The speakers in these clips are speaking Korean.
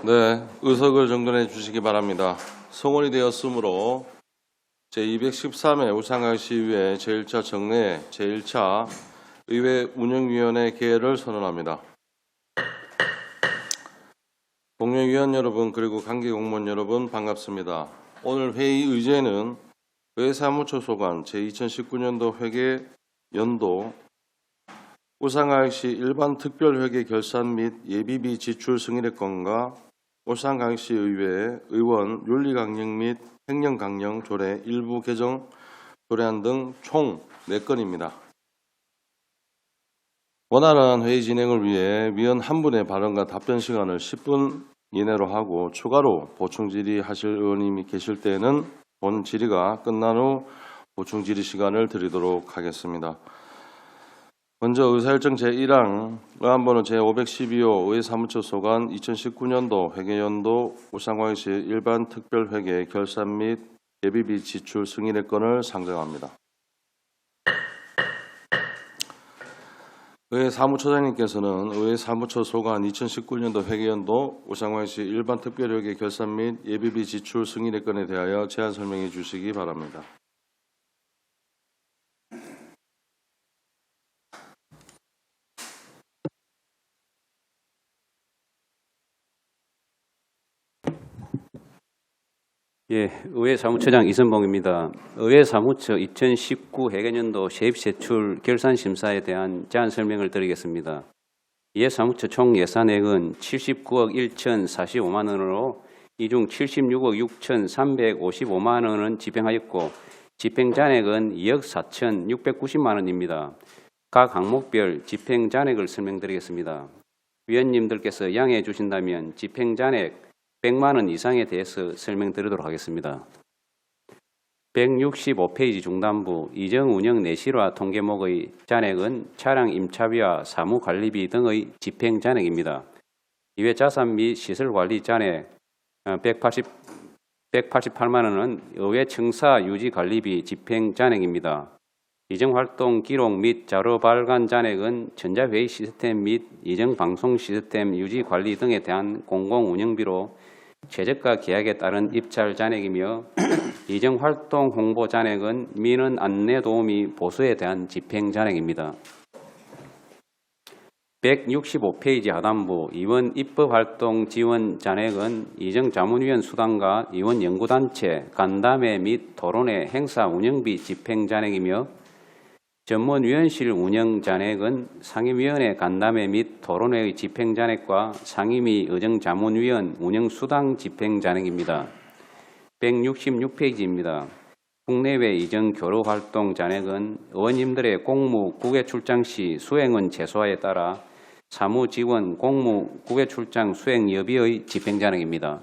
네, 의석을 정돈해 주시기 바랍니다. 성원이 되었으므로 제213회 울산광역시의회 제1차 정례 제1차 의회 운영위원회 개회를 선언합니다. 동료위원 여러분 그리고 관계공무원 여러분 반갑습니다. 오늘 회의 의제는 의회 사무처 소관 제2019년도 회계 연도 울산광역시 일반 특별회계 결산 및 예비비 지출 승인의 건과 울산광역시 의회 의원 윤리강령 및 행령강령 조례 일부 개정 조례안 등 총 4건입니다. 원활한 회의 진행을 위해 위원 한 분의 발언과 답변 시간을 10분 이내로 하고 추가로 보충 질의하실 의원님이 계실 때에는 본 질의가 끝난 후 보충 질의 시간을 드리도록 하겠습니다. 먼저 의사일정 제1항 의안번호 제512호 의회사무처 소관 2019년도 회계연도 울산광역시 일반 특별회계 결산 및 예비비 지출 승인의 건을 상정합니다. 의회사무처장님께서는 의회사무처 소관 2019년도 회계연도 울산광역시 일반 특별회계 결산 및 예비비 지출 승인의 건에 대하여 제안 설명해 주시기 바랍니다. 예, 의회 사무처장 이선봉입니다. 의회 사무처 2019 회계연도 세입세출 결산심사에 대한 제안 설명을 드리겠습니다. 이에 사무처 총 예산액은 79억 1,045만 원으로 이 중 76억 6,355만 원은 집행하였고 집행잔액은 2억 4,690만 원입니다. 각 항목별 집행잔액을 설명드리겠습니다. 위원님들께서 양해해 주신다면 집행잔액 100만 원 이상에 대해서 설명드리도록 하겠습니다. 165페이지 중단부 이정 운영 내실화 통계목의 잔액은 차량 임차비와 사무관리비 등의 집행 잔액입니다. 이외 자산 및 시설관리 잔액 188만 원은 의회 청사 유지관리비 집행 잔액입니다. 이정활동 기록 및 자료 발간 잔액은 전자회의 시스템 및 이정방송 시스템 유지관리 등에 대한 공공운영비로 최저가 계약에 따른 입찰 잔액이며 이정활동 홍보 잔액은 민원 안내 도우미 보수에 대한 집행 잔액입니다. 165페이지 하단부 이원 입법활동 지원 잔액은 이정자문위원 수당과 이원 연구단체 간담회 및 토론회 행사 운영비 집행 잔액이며 전문위원실 운영 잔액은 상임위원회 간담회 및 토론회의 집행 잔액과 상임위 의정자문위원 운영 수당 집행 잔액입니다. 166페이지입니다. 국내외 이정 교류 활동 잔액은 의원님들의 공무 국외 출장 시 수행원 최소화에 따라 사무 지원 공무 국외 출장 수행 여비의 집행 잔액입니다.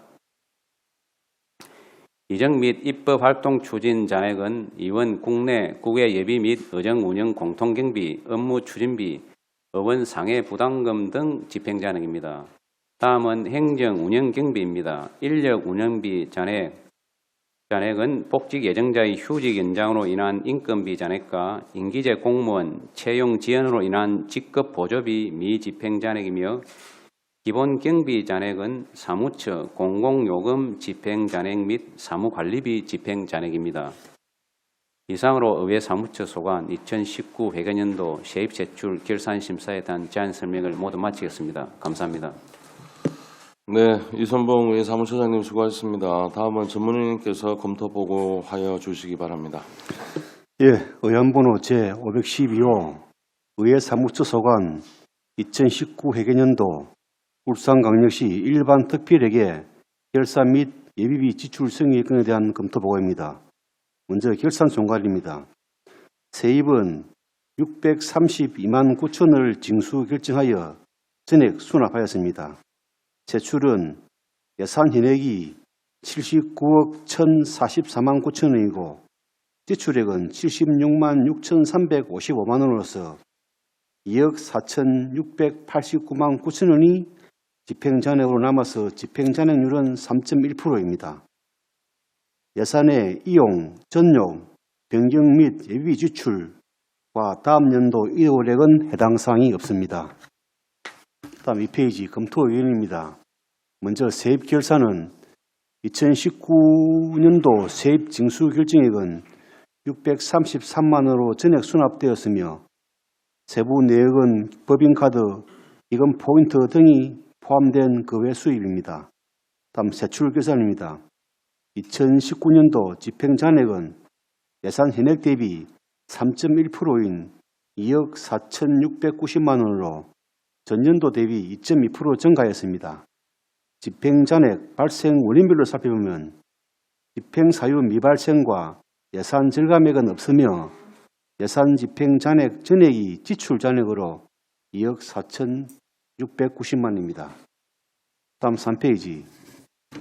이정 및 입법 활동 추진 잔액은 이원 국내 국외 예비 및 의정 운영 공통경비, 업무 추진비, 의원 상해 부담금 등 집행 잔액입니다. 다음은 행정 운영 경비입니다. 인력 운영비 잔액은 복직 예정자의 휴직 연장으로 인한 인건비 잔액과 임기제 공무원 채용 지연으로 인한 직급 보조비 미집행 잔액이며 기본 경비 잔액은 사무처 공공요금 집행 잔액 및 사무관리비 집행 잔액입니다. 이상으로 의회 사무처 소관 2019 회계연도 세입세출 결산심사에 대한 제안 설명을 모두 마치겠습니다. 감사합니다. 네, 이선봉 의회 사무처장님 수고하셨습니다. 다음은 전문위원님께서 검토 보고하여 주시기 바랍니다. 예, 의안번호 제512호 의회 사무처 소관 2019 회계연도 울산광역시 일반 특별회계 결산 및 예비비 지출 승인의 건에 대한 검토 보고입니다. 먼저 결산 총괄입니다. 세입은 632만 9천을 징수 결정하여 전액 수납하였습니다. 제출은 예산 현액이 79억 1,044만 9천 원이고 지출액은 76만 6,355만 원으로서 2억 4,689만 9천 원이 집행잔액으로 남아서 집행잔액률은 3.1%입니다. 예산의 이용, 전용, 변경 및 예비 지출과 다음 연도 이월액은 해당 사항이 없습니다. 다음 2페이지 검토 의견입니다. 먼저 세입 결산은 2019년도 세입 징수 결정액은 633만 원으로 전액 수납되었으며 세부 내역은 법인카드, 기금 포인트 등이 포함된 그 외 수입입니다. 다음 세출 결산입니다. 2019년도 집행잔액은 예산 현액 대비 3.1%인 2억 4,690만 원으로 전년도 대비 2.2% 증가했습니다. 집행잔액 발생 원인별로 살펴보면 집행사유 미발생과 예산 절감액은 없으며 예산 집행잔액 전액이 지출잔액으로 2억 4,690만 원입니다. 다음 3페이지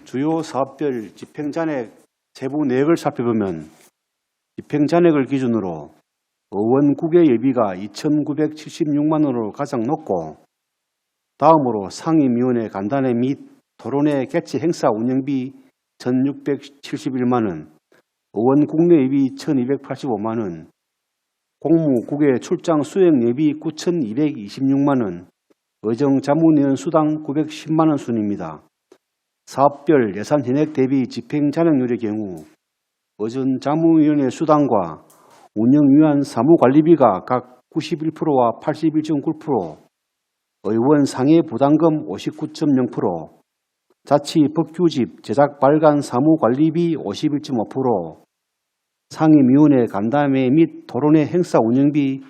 주요 사업별 집행잔액 세부 내역을 살펴보면 집행잔액을 기준으로 의원 국외 예비가 2,976만 원으로 가장 높고 다음으로 상임위원회 간담회 및 토론회 개최 행사 운영비 1,671만 원, 의원 국내 예비 1,285만 원, 공무 국외 출장 수행 예비 9,226만 원, 의정 자문위원 수당 910만 원 순입니다. 사업별 예산 현액 대비 집행 잔액률의 경우 의전 자문위원회 수당과 운영위원 사무관리비가 각 91%와 81.9%, 의원 상해 부담금 59.0%, 자치 법규집 제작 발간 사무관리비 51.5%, 상임위원회 간담회 및 토론회 행사 운영비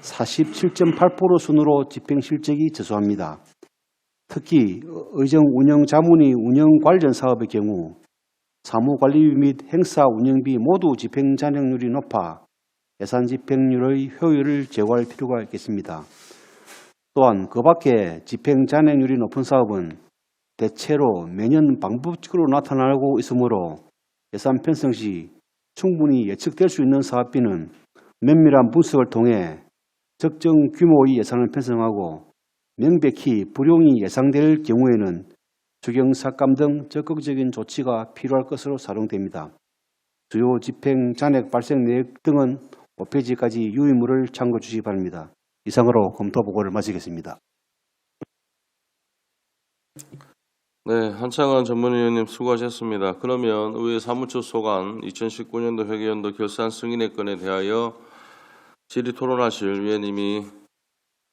47.8% 순으로 집행실적이 저조합니다. 특히 의정 운영 자문위 운영 관련 사업의 경우 사무관리비 및 행사 운영비 모두 집행잔액률이 높아 예산 집행률의 효율을 제고할 필요가 있겠습니다. 또한 그 밖에 집행잔액률이 높은 사업은 대체로 매년 반복적으로 나타나고 있으므로 예산 편성 시 충분히 예측될 수 있는 사업비는 면밀한 분석을 통해 적정 규모의 예산을 편성하고 명백히 불용이 예상될 경우에는 주경삭감 등 적극적인 조치가 필요할 것으로 사용됩니다. 주요 집행 잔액 발생 내역 등은 5페이지까지 유의물을 참고해 주시기 바랍니다. 이상으로 검토 보고를 마치겠습니다. 네, 한창원 전문위원님 수고하셨습니다. 그러면 의회 사무처 소관 2019년도 회계연도 결산 승인의 건에 대하여 질의 토론하실 위원님이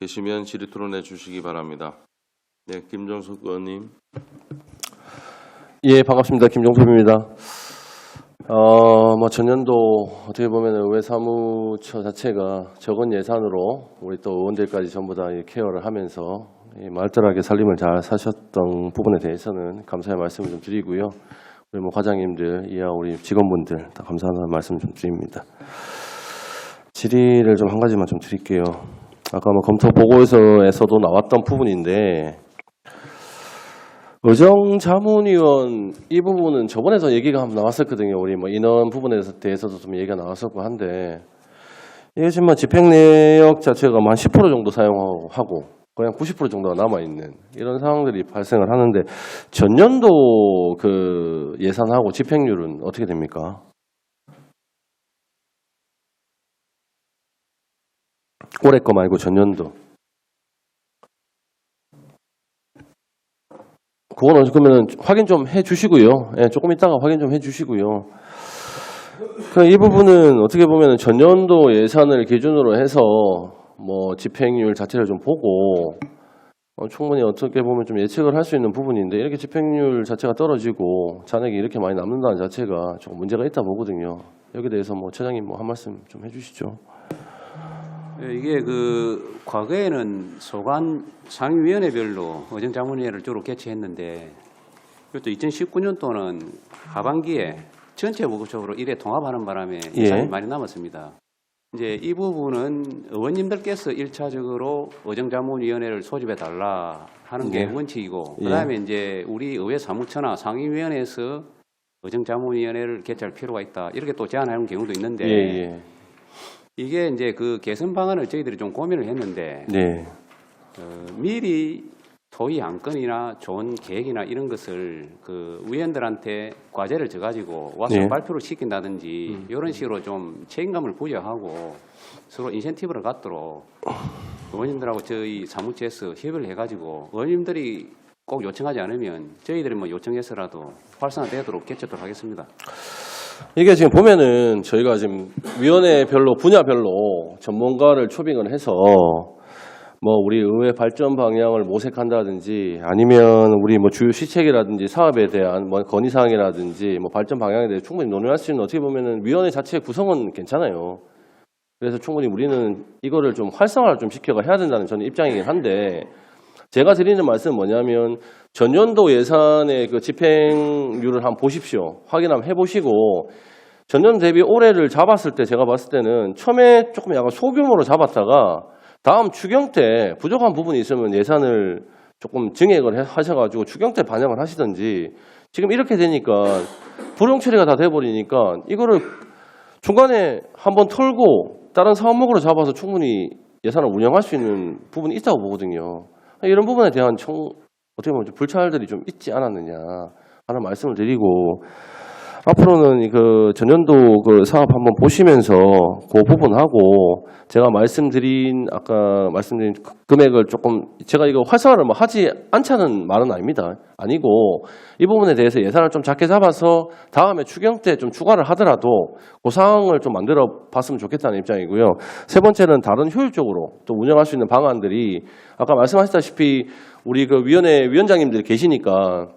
계시면 질의 토론해 주시기 바랍니다. 네, 김종석 의원님. 예, 반갑습니다. 김종섭입니다. 전년도 어떻게 보면 의회 사무처 자체가 적은 예산으로 우리 또 의원들까지 전부 다 케어를 하면서 말들하게 살림을 잘 사셨던 부분에 대해서는 감사의 말씀을 좀 드리고요. 우리 과장님들, 이하 우리 직원분들 다 감사하다는 말씀 좀 드립니다. 질의를 좀 한 가지만 좀 드릴게요. 아까 검토 보고서에서도 나왔던 부분인데 의정 자문위원 이 부분은 저번에도 얘기가 한번 나왔었거든요. 우리 인원 부분에 대해서도 좀 얘기가 나왔었고 한데 이게 지금 집행 내역 자체가 한 10% 정도 사용하고 그냥 90% 정도가 남아있는 이런 상황들이 발생을 하는데 전년도 그 예산하고 집행률은 어떻게 됩니까? 올해 거 말고 전년도. 그거는 그러면 확인 좀 해주시고요. 예, 조금 이따가 확인 좀 해주시고요. 이 부분은 어떻게 보면 전년도 예산을 기준으로 해서 집행률 자체를 좀 보고 충분히 어떻게 보면 좀 예측을 할 수 있는 부분인데 이렇게 집행률 자체가 떨어지고 잔액이 이렇게 많이 남는다는 자체가 조금 문제가 있다 보거든요. 여기에 대해서 처장님 한 말씀 좀 해주시죠. 이게 과거에는 소관 상임위원회별로 의정자문위원회를 주로 개최했는데 그것도 2019년도는 하반기에 전체 보고적으로 일에 통합하는 바람에 예산이 많이 남았습니다. 이제 이 부분은 의원님들께서 1차적으로 의정자문위원회를 소집해 달라 하는 게 원칙이고 그다음에 이제 우리 의회 사무처나 상임위원회에서 의정자문위원회를 개최할 필요가 있다 이렇게 또 제안하는 경우도 있는데 이게 이제 그 개선 방안을 저희들이 좀 고민을 했는데 미리 토의 안건이나 좋은 계획이나 이런 것을 위원들한테 과제를 져가지고 와서 발표를 시킨다든지 이런 식으로 좀 책임감을 부여하고 서로 인센티브를 갖도록 의원님들하고 저희 사무처에서 협의를 해가지고 의원님들이 꼭 요청하지 않으면 저희들이 뭐 요청해서라도 활성화되도록 개최토록 하겠습니다. 이게 지금 보면은 저희가 지금 위원회별로 분야별로 전문가를 초빙을 해서 뭐 우리 의회 발전 방향을 모색한다든지 아니면 우리 뭐 주요 시책이라든지 사업에 대한 뭐 건의사항이라든지 뭐 발전 방향에 대해 충분히 논의할 수 있는 어떻게 보면은 위원회 자체의 구성은 괜찮아요. 그래서 충분히 우리는 이거를 좀 활성화를 좀 시켜가 해야 된다는 저는 입장이긴 한데 제가 드리는 말씀은 뭐냐면 전년도 예산의 그 집행률을 한번 보십시오. 확인 한번 해보시고 전년 대비 올해를 잡았을 때 제가 봤을 때는 처음에 조금 약간 소규모로 잡았다가 다음 추경 때 부족한 부분이 있으면 예산을 조금 증액을 하셔가지고 추경 때 반영을 하시든지 지금 이렇게 되니까 불용 처리가 다 돼버리니까 이거를 중간에 한번 털고 다른 사업목으로 잡아서 충분히 예산을 운영할 수 있는 부분이 있다고 보거든요. 이런 부분에 대한 어떻게 보면 불찰들이 좀 있지 않았느냐 하는 말씀을 드리고 앞으로는 그 전년도 그 사업 한번 보시면서 그 부분하고 제가 아까 말씀드린 금액을 조금 제가 이거 활성화를 뭐 하지 않자는 말은 아닙니다. 아니고 이 부분에 대해서 예산을 좀 작게 잡아서 다음에 추경 때 좀 추가를 하더라도 그 상황을 좀 만들어 봤으면 좋겠다는 입장이고요. 세 번째는 다른 효율적으로 또 운영할 수 있는 방안들이 아까 말씀하셨다시피 우리 그 위원회 위원장님들이 계시니까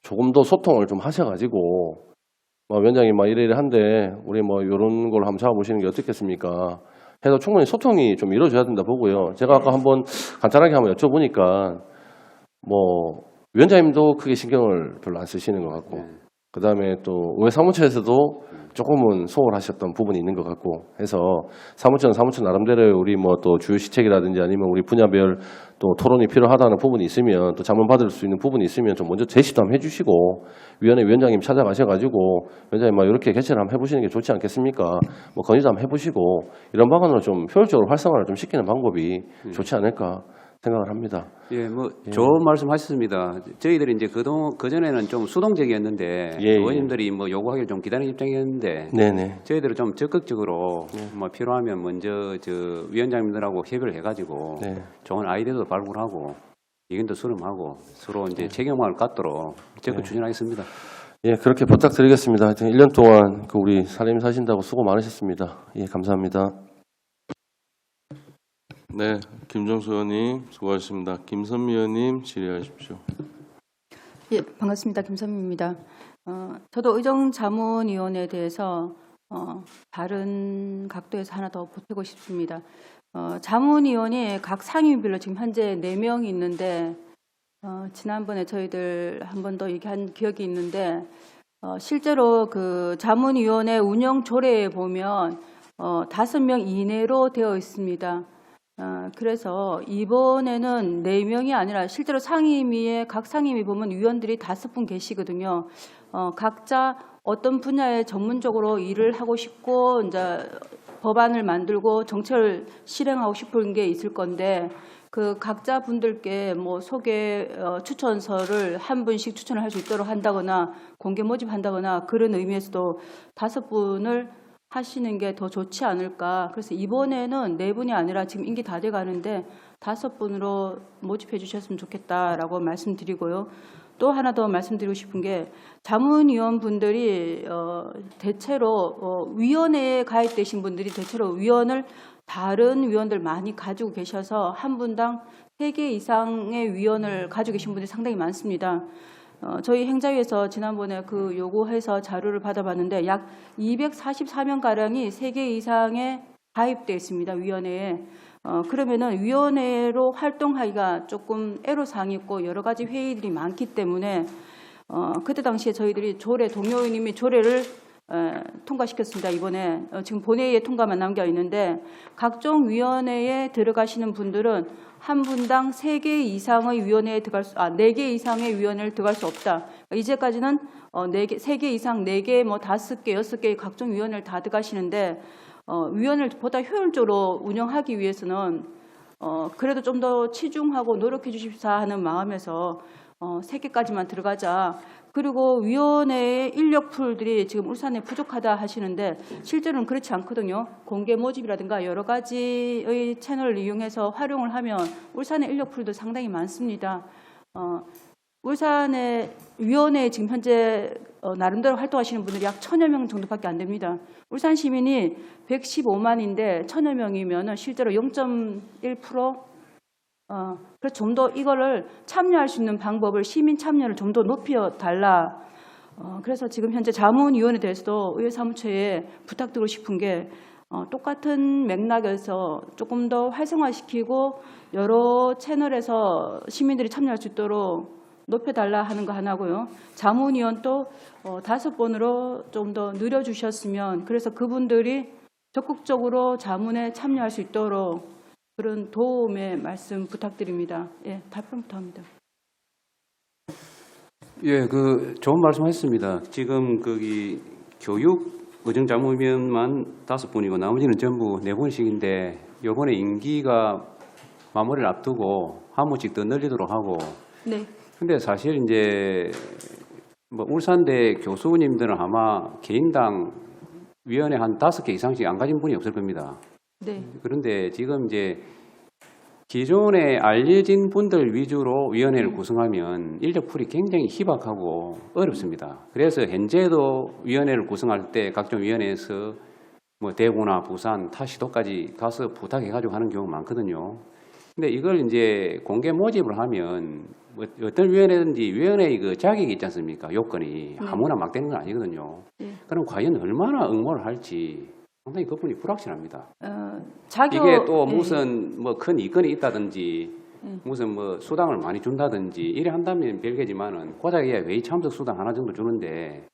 조금 더 소통을 좀 하셔가지고 위원장님 이래 한데 우리 이런 걸 한번 잡아보시는 게 어떻겠습니까? 해서 충분히 소통이 좀 이루어져야 된다 보고요. 제가 아까 한번 간단하게 한번 여쭤보니까 위원장님도 크게 신경을 별로 안 쓰시는 것 같고 그 다음에 또 의회 사무처에서도 조금은 소홀하셨던 부분이 있는 것 같고 해서 사무처는 사무처 나름대로 우리 또 주요 시책이라든지 아니면 우리 분야별 또 토론이 필요하다는 부분이 있으면 또 자문 받을 수 있는 부분이 있으면 좀 먼저 제시도 한번 해주시고 위원회 위원장님 찾아가셔가지고 위원장님 이렇게 개최를 한번 해보시는 게 좋지 않겠습니까? 건의도 한번 해보시고 이런 방안으로 좀 효율적으로 활성화를 좀 시키는 방법이 좋지 않을까 생각을 합니다. 예, 좋은 말씀 하셨습니다. 저희들이 이제 그전에는 좀 수동적이었는데, 의원님들이 요구하기를 좀 기다리는 입장이었는데, 네네. 저희들은 좀 적극적으로 필요하면 먼저 위원장님들하고 협의를 해가지고, 좋은 아이디어도 발굴하고, 의견도 수렴하고, 서로 이제 책임감을 갖도록 적극 추진하겠습니다. 예, 그렇게 부탁드리겠습니다. 하여튼 1년 동안 우리 사림 사신다고 수고 많으셨습니다. 예, 감사합니다. 네, 김정수 의원님 수고하셨습니다. 김선미 의원님 질의하십시오. 예, 반갑습니다. 김선미입니다. 저도 의정자문위원회에 대해서 다른 각도에서 하나 더 보태고 싶습니다. 자문위원회 각 상임위별로 지금 현재 4명이 있는데 지난번에 저희들 한 번 더 얘기한 기억이 있는데 실제로 그 자문위원회 운영 조례에 보면 5명 이내로 되어 있습니다. 그래서 이번에는 4명이 아니라 실제로 상임위에 각 상임위 보면 위원들이 5분 계시거든요. 각자 어떤 분야에 전문적으로 일을 하고 싶고 이제 법안을 만들고 정책을 실행하고 싶은 게 있을 건데 그 각자 분들께 소개 추천서를 한 분씩 추천을 할 수 있도록 한다거나 공개 모집한다거나 그런 의미에서도 5분을 하시는 게 더 좋지 않을까. 그래서 이번에는 4분이 아니라 지금 임기 다 돼 가는데 5분으로 모집해 주셨으면 좋겠다라고 말씀드리고요. 또 하나 더 말씀드리고 싶은 게 자문위원분들이 대체로 위원회에 가입되신 분들이 대체로 위원을 다른 위원들 많이 가지고 계셔서 한 분당 3개 이상의 위원을 가지고 계신 분들이 상당히 많습니다. 저희 행자위에서 지난번에 그 요구해서 자료를 받아봤는데 약 244명가량이 3개 이상에 가입되어 있습니다. 위원회에. 그러면은 위원회로 활동하기가 조금 애로사항이 있고 여러 가지 회의들이 많기 때문에 그때 당시에 저희들이 동료님이 조례를 통과시켰습니다. 이번에 지금 본회의에 통과만 남겨 있는데 각종 위원회에 들어가시는 분들은 한 분당 3개 이상의 위원회에 들어갈 4개 이상의 위원회를 들어갈 수 없다. 이제까지는 3개 이상, 4개, 5개, 6개의 각종 위원회를 다 들어가시는데 위원회를 보다 효율적으로 운영하기 위해서는 그래도 좀 더 치중하고 노력해 주십사 하는 마음에서 3개까지만 들어가자. 그리고 위원회의 인력풀들이 지금 울산에 부족하다 하시는데 실제로는 그렇지 않거든요. 공개 모집이라든가 여러 가지의 채널을 이용해서 활용을 하면 울산의 인력풀도 상당히 많습니다. 울산의 위원회에 지금 현재 나름대로 활동하시는 분들이 약 1,000여 명 정도밖에 안 됩니다. 울산 시민이 115만인데 1,000여 명이면 실제로 0.1%. 그래서 좀 더 이거를 참여할 수 있는 방법을 시민 참여를 좀 더 높여달라. 그래서 지금 현재 자문위원회에 대해서도 의회 사무처에 부탁드리고 싶은 게 똑같은 맥락에서 조금 더 활성화시키고 여러 채널에서 시민들이 참여할 수 있도록 높여달라 하는 거 하나고요. 자문위원 또 5번으로 좀 더 늘려주셨으면 그래서 그분들이 적극적으로 자문에 참여할 수 있도록 그런 도움의 말씀 부탁드립니다. 예, 답변부터 합니다. 예, 좋은 말씀하셨습니다. 지금 거기 교육 의정자문위원만 5분이고 나머지는 전부 4분씩인데 이번에 임기가 마무리를 앞두고 한 분씩 더 늘리도록 하고. 네. 근데 사실 이제 뭐 울산대 교수님들은 아마 개인당 위원회 한 5개 이상씩 안 가진 분이 없을 겁니다. 네. 그런데 지금 이제 기존에 알려진 분들 위주로 위원회를 구성하면 인력풀이 굉장히 희박하고 어렵습니다. 그래서 현재도 위원회를 구성할 때 각종 위원회에서 뭐 대구나 부산, 타 시도까지 가서 부탁해가지고 하는 경우가 많거든요. 근데 이걸 이제 공개 모집을 하면 뭐 어떤 위원회든지 위원회의 그 자격이 있지 않습니까? 요건이 아무나 막 되는 건 아니거든요. 네. 그럼 과연 얼마나 응모를 할지 상당히 그분이 불확실합니다. 자격 이게 또 무슨 뭐 큰 이권이 있다든지 무슨 뭐 수당을 많이 준다든지 이래 한다면 별개지만은 고작이야 회의 참석 수당 하나 정도 주는데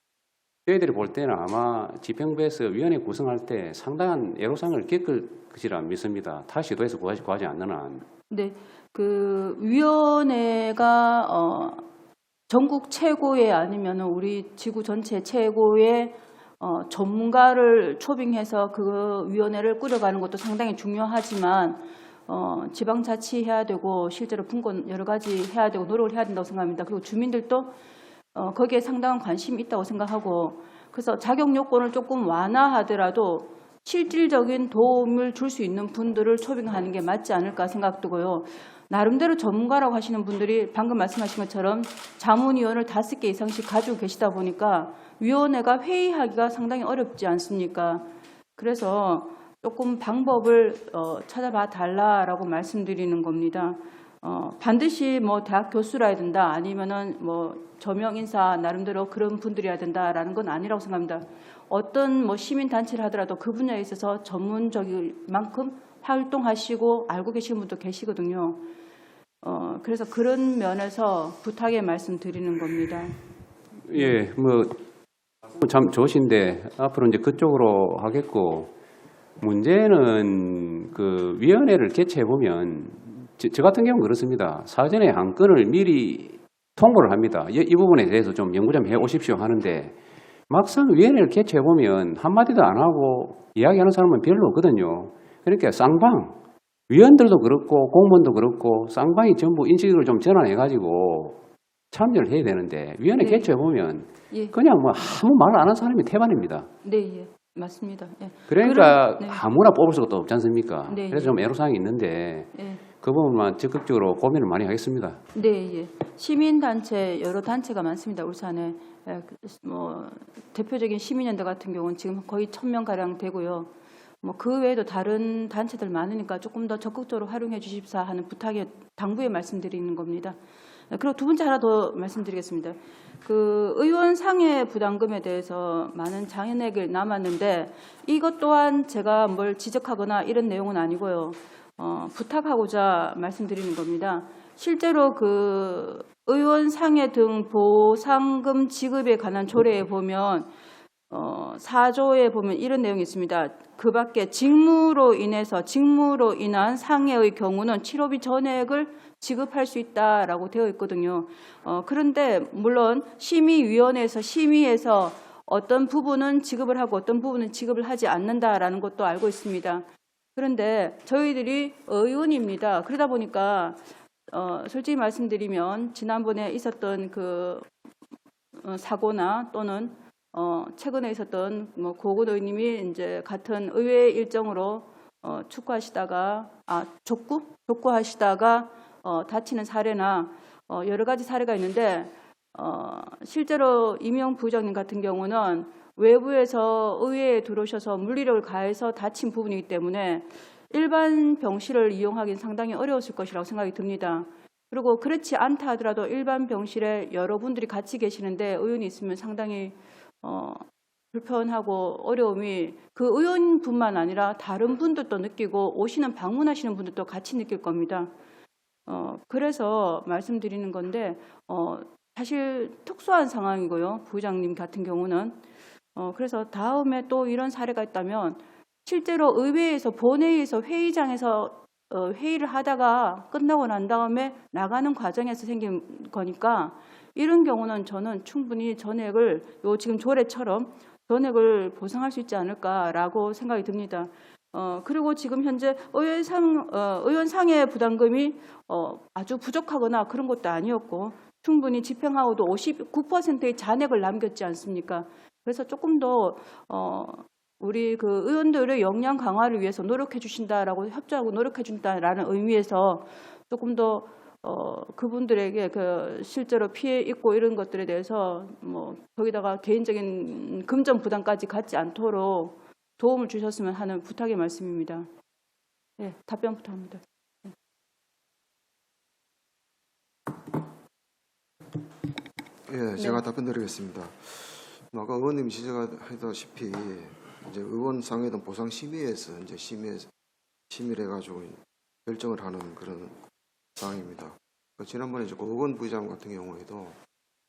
저희들이 볼 때는 아마 집행부에서 위원회 구성할 때 상당한 애로사항을 겪을 것이라 믿습니다. 타 시도에서 구하지 않는 한. 네, 그 위원회가 전국 최고의 아니면 우리 지구 전체 최고의 전문가를 초빙해서 그 위원회를 꾸려가는 것도 상당히 중요하지만 지방자치해야 되고 실제로 분권 여러 가지 해야 되고 노력을 해야 된다고 생각합니다. 그리고 주민들도 거기에 상당한 관심이 있다고 생각하고 그래서 자격 요건을 조금 완화하더라도 실질적인 도움을 줄 수 있는 분들을 초빙하는 게 맞지 않을까 생각되고요. 나름대로 전문가라고 하시는 분들이 방금 말씀하신 것처럼 자문위원을 5개 이상씩 가지고 계시다 보니까 위원회가 회의하기가 상당히 어렵지 않습니까? 그래서 조금 방법을 찾아봐 달라라고 말씀드리는 겁니다. 반드시 뭐 대학 교수라야 된다 아니면은 뭐 저명 인사 나름대로 그런 분들이어야 된다라는 건 아니라고 생각합니다. 어떤 뭐 시민 단체를 하더라도 그 분야에 있어서 전문적인 만큼 활동하시고 알고 계시는 분도 계시거든요. 그래서 그런 면에서 부탁의 말씀드리는 겁니다. 예, 뭐 참 좋으신데 앞으로 이제 그쪽으로 하겠고 문제는 그 위원회를 개최해 보면 저 같은 경우는 그렇습니다. 사전에 한 건을 미리 통보를 합니다. 이 부분에 대해서 좀 연구 좀 해 오십시오 하는데 막상 위원회를 개최해 보면 한마디도 안 하고 이야기하는 사람은 별로 없거든요. 그러니까 쌍방 위원들도 그렇고 공무원도 그렇고 쌍방이 전부 인식을 좀 전환해가지고 참여를 해야 되는데 위원회 네. 개최해 보면 예. 그냥 뭐 아무 말 안 하는 사람이 태반입니다. 네, 예. 맞습니다. 예. 그러니까 네. 아무나 뽑을 수가 또 없지 않습니까? 네, 그래서 예. 좀 애로사항이 있는데 예. 그 부분만 적극적으로 고민을 많이 하겠습니다. 네, 예. 시민단체 여러 단체가 많습니다. 울산에 뭐 대표적인 시민연대 같은 경우는 지금 거의 1,000명 가량 되고요. 뭐 그 외에도 다른 단체들 많으니까 조금 더 적극적으로 활용해 주십사 하는 부탁에 당부에 말씀드리는 겁니다. 그리고 두 번째 하나 더 말씀드리겠습니다. 그 의원 상해 부담금에 대해서 많은 장현액이 남았는데 이것 또한 제가 뭘 지적하거나 이런 내용은 아니고요. 부탁하고자 말씀드리는 겁니다. 실제로 그 의원 상해 등 보상금 지급에 관한 조례에 보면 4조에 보면 이런 내용이 있습니다. 그 밖에 직무로 인한 상해의 경우는 치료비 전액을 지급할 수 있다라고 되어 있거든요. 그런데 물론 심의위원회에서 심의해서 어떤 부분은 지급을 하고 어떤 부분은 지급을 하지 않는다라는 것도 알고 있습니다. 그런데 저희들이 의원입니다. 그러다 보니까 솔직히 말씀드리면 지난번에 있었던 그 사고나 또는 최근에 있었던 뭐 고은 의원님이 이제 같은 의회 일정으로 족구하시다가 다치는 사례나 여러 가지 사례가 있는데 실제로 이명 부장님 같은 경우는 외부에서 의회에 들어오셔서 물리력을 가해서 다친 부분이기 때문에 일반 병실을 이용하기는 상당히 어려웠을 것이라고 생각이 듭니다. 그리고 그렇지 않다 하더라도 일반 병실에 여러분들이 같이 계시는데 의원이 있으면 상당히 불편하고 어려움이 그 의원뿐만 아니라 다른 분들도 느끼고 오시는 방문하시는 분들도 같이 느낄 겁니다. 그래서 말씀드리는 건데 사실 특수한 상황이고요. 부장님 같은 경우는 그래서 다음에 또 이런 사례가 있다면 실제로 의회에서 본회의에서 회의장에서 회의를 하다가 끝나고 난 다음에 나가는 과정에서 생긴 거니까 이런 경우는 저는 충분히 전액을 지금 조례처럼 전액을 보상할 수 있지 않을까라고 생각이 듭니다. 그리고 지금 현재 의원상의 부담금이 아주 부족하거나 그런 것도 아니었고 충분히 집행하고도 59%의 잔액을 남겼지 않습니까? 그래서 조금 더 우리 그 의원들의 역량 강화를 위해서 노력해 주신다라고 협조하고 노력해 준다라는 의미에서 조금 더 그분들에게 그 실제로 피해 입고 이런 것들에 대해서 뭐 거기다가 개인적인 금전 부담까지 갖지 않도록 도움을 주셨으면 하는 부탁의 말씀입니다. 네, 답변 부탁합니다. 예, 제가 답변드리겠습니다. 아까 의원님이 지적하다시피 이제 의원상회동 보상심의에서 이제 심의를 해가지고 결정을 하는 그런 상황입니다. 지난번에 이제 고건 부의장 같은 경우에도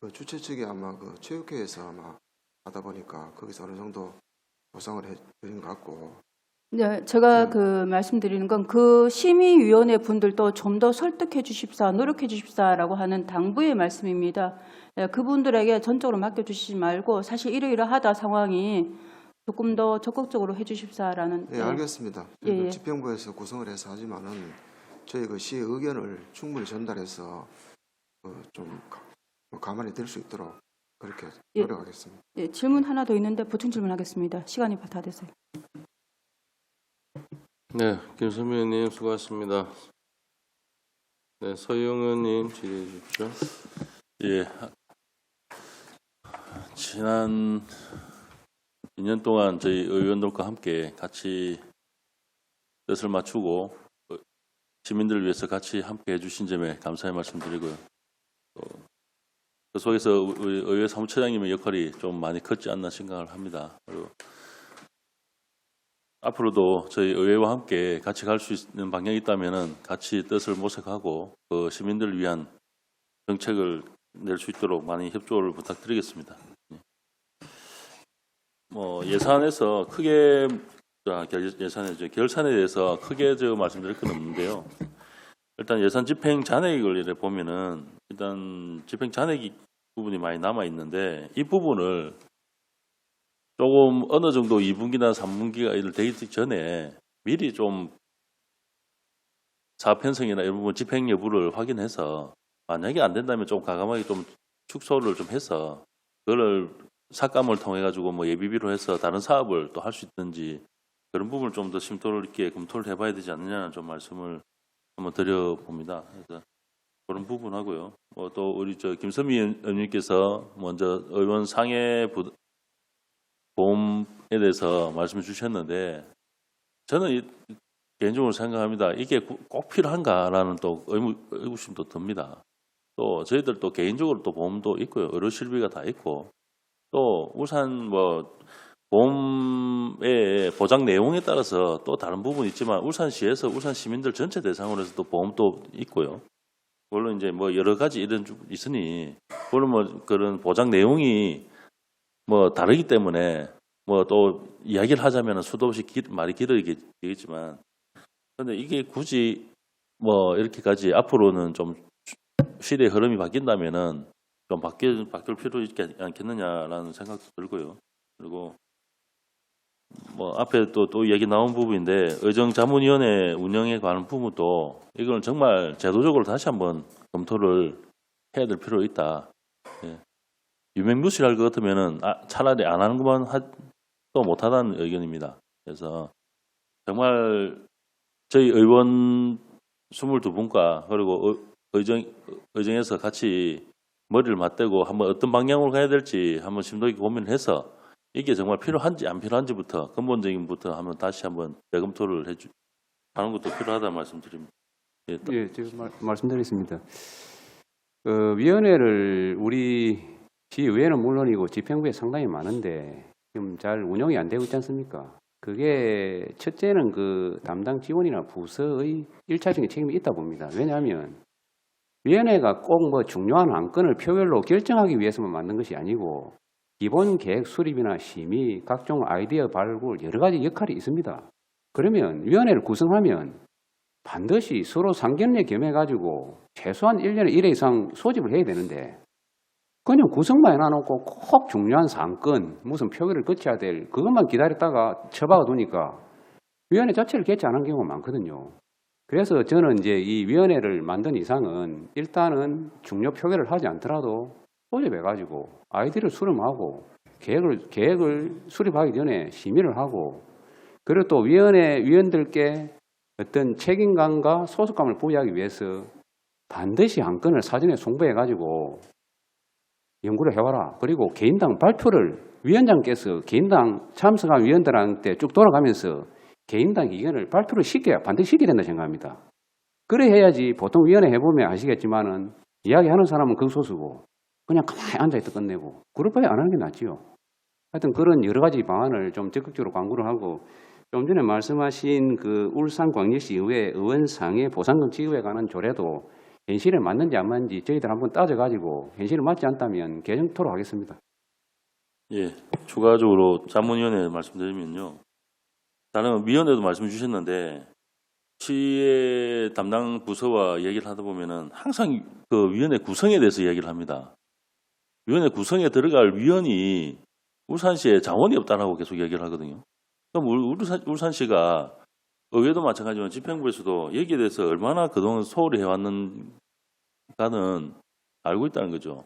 그 주최 측이 아마 그 체육회에서 아마 하다 보니까 거기서 어느 정도 보상을 해드린 것 같고. 네, 제가 그 말씀드리는 건 그 심의위원회 분들도 좀 더 설득해 주십사, 노력해 주십사라고 하는 당부의 말씀입니다. 예, 그분들에게 전적으로 맡겨주시지 말고 사실 이러이러하다 상황이 조금 더 적극적으로 해주십사라는. 예, 알겠습니다. 예. 집행부에서 구성을 해서 하지만은 저희 그 시의 의견을 충분히 전달해서 좀 가만히 들 수 있도록 그렇게 노력하겠습니다. 예, 질문 하나 더 있는데 보충 질문하겠습니다. 시간이 다 됐어요. 네, 김선미 의원님 수고하셨습니다. 네, 서영 의원님 질의해 주십시오. 예, 지난 2년 동안 저희 의원들과 함께 같이 뜻을 맞추고 시민들을 위해서 같이 함께 해주신 점에 감사의 말씀드리고요. 그 속에서 의회 사무처장님의 역할이 좀 많이 컸지 않나 생각을 합니다. 그리고 앞으로도 저희 의회와 함께 같이 갈 수 있는 방향이 있다면 같이 뜻을 모색하고 그 시민들을 위한 정책을 낼 수 있도록 많이 협조를 부탁드리겠습니다. 예산에서 크게 결산에 대해서 크게 말씀드릴 건 없는데요. 일단 예산 집행 잔액을 이렇게 보면은 일단 집행 잔액 부분이 많이 남아 있는데 이 부분을 조금 어느 정도 2분기나 3분기가 되기 전에 미리 좀 사업 편성이나 이런 부분 집행 여부를 확인해서 만약에 안 된다면 좀 과감하게 좀 축소를 좀 해서 그걸 삭감을 통해 가지고 뭐 예비비로 해서 다른 사업을 또 할 수 있든지 그런 부분을 좀 더 심도를 있게 검토를 해봐야 되지 않느냐는 좀 말씀을 한번 드려봅니다. 그래서 그런 부분하고요. 또 우리 김선미 의원님께서 먼저 의원 상해 보험에 대해서 말씀해 주셨는데 저는 개인적으로 생각합니다. 이게 꼭 필요한가라는 또 의구심도 듭니다. 또 저희들 또 개인적으로 또 보험도 있고요. 의료 실비가 다 있고 또 울산 보험의 보장 내용에 따라서 또 다른 부분이 있지만 울산시에서 울산 시민들 전체 대상으로 해서 또 보험도 있고요. 물론 이제 여러 가지 이런 있으니 물론 그런 보장 내용이 다르기 때문에 또 이야기를 하자면 수도 없이 말이 길어지겠지만 근데 이게 굳이 이렇게까지 앞으로는 좀 시대의 흐름이 바뀐다면은 좀 바뀔 필요 있지 않겠느냐라는 생각도 들고요. 그리고 앞에 또 얘기 나온 부분인데 의정자문위원회 운영에 관한 부분도 이거는 정말 제도적으로 다시 한번 검토를 해야 될 필요 있다. 예. 유명무실할 것 같으면은 차라리 안 하는 것만 또 못하다는 의견입니다. 그래서 정말 저희 의원 22분과 그리고 의정에서 같이 머리를 맞대고 한번 어떤 방향으로 가야 될지 한번 심도 있게 고민을 해서 이게 정말 필요한지 안 필요한지부터 근본적인부터 한번 다시 한번 재검토를 하는 것도 필요하다 말씀드립니다. 예, 예, 제가 말씀드리겠습니다. 위원회를 우리 시의회는 물론이고 집행부에 상당히 많은데 지금 잘 운영이 안 되고 있지 않습니까? 그게 첫째는 그 담당 지원이나 부서의 일차적인 책임이 있다 봅니다. 왜냐하면 위원회가 꼭 뭐 중요한 안건을 표결로 결정하기 위해서만 만든 것이 아니고 기본 계획 수립이나 심의, 각종 아이디어 발굴 여러 가지 역할이 있습니다. 그러면 위원회를 구성하면 반드시 서로 상견례 겸해가지고 최소한 1년에 1회 이상 소집을 해야 되는데 그냥 구성만 해놔놓고 꼭 중요한 사건, 무슨 표결을 거쳐야 될 그것만 기다렸다가 처박아 두니까 위원회 자체를 개최 안 한 경우가 많거든요. 그래서 저는 이제 이 위원회를 만든 이상은 일단은 중요 표결을 하지 않더라도 소집해가지고 아이디를 수렴하고 계획을 수립하기 전에 심의를 하고 그리고 또 위원회 위원들께 어떤 책임감과 소속감을 부여하기 위해서 반드시 안건을 사전에 송부해가지고 연구를 해와라. 그리고 개인당 발표를 위원장께서 개인당 참석한 위원들한테 쭉 돌아가면서 개인당 의견을 발표를 반드시 시켜야 된다 생각합니다. 그래 해야지 보통 위원회 해보면 아시겠지만은 이야기하는 사람은 극소수고 그냥 가만히 앉아있다 끝내고 그럴 바에 안 하는 게 낫지요. 하여튼 그런 여러 가지 방안을 좀 적극적으로 강구를 하고 좀 전에 말씀하신 그 울산광역시 의회 의원상의 보상금 지급에 관한 조례도 현실에 맞는지 안 맞는지 저희들 한번 따져가지고 현실에 맞지 않다면 개정토록 하겠습니다. 예, 추가적으로 자문위원회 말씀드리면요. 다른 위원회도 말씀 주셨는데 시의 담당 부서와 얘기를 하다 보면은 항상 그 위원회 구성에 대해서 얘기를 합니다. 위원회 구성에 들어갈 위원이 울산시에 자원이 없다라고 계속 얘기를 하거든요. 그럼 울산시가 의회도 마찬가지지만 집행부에서도 여기에 대해서 얼마나 그동안 소홀히 해왔는가는 알고 있다는 거죠.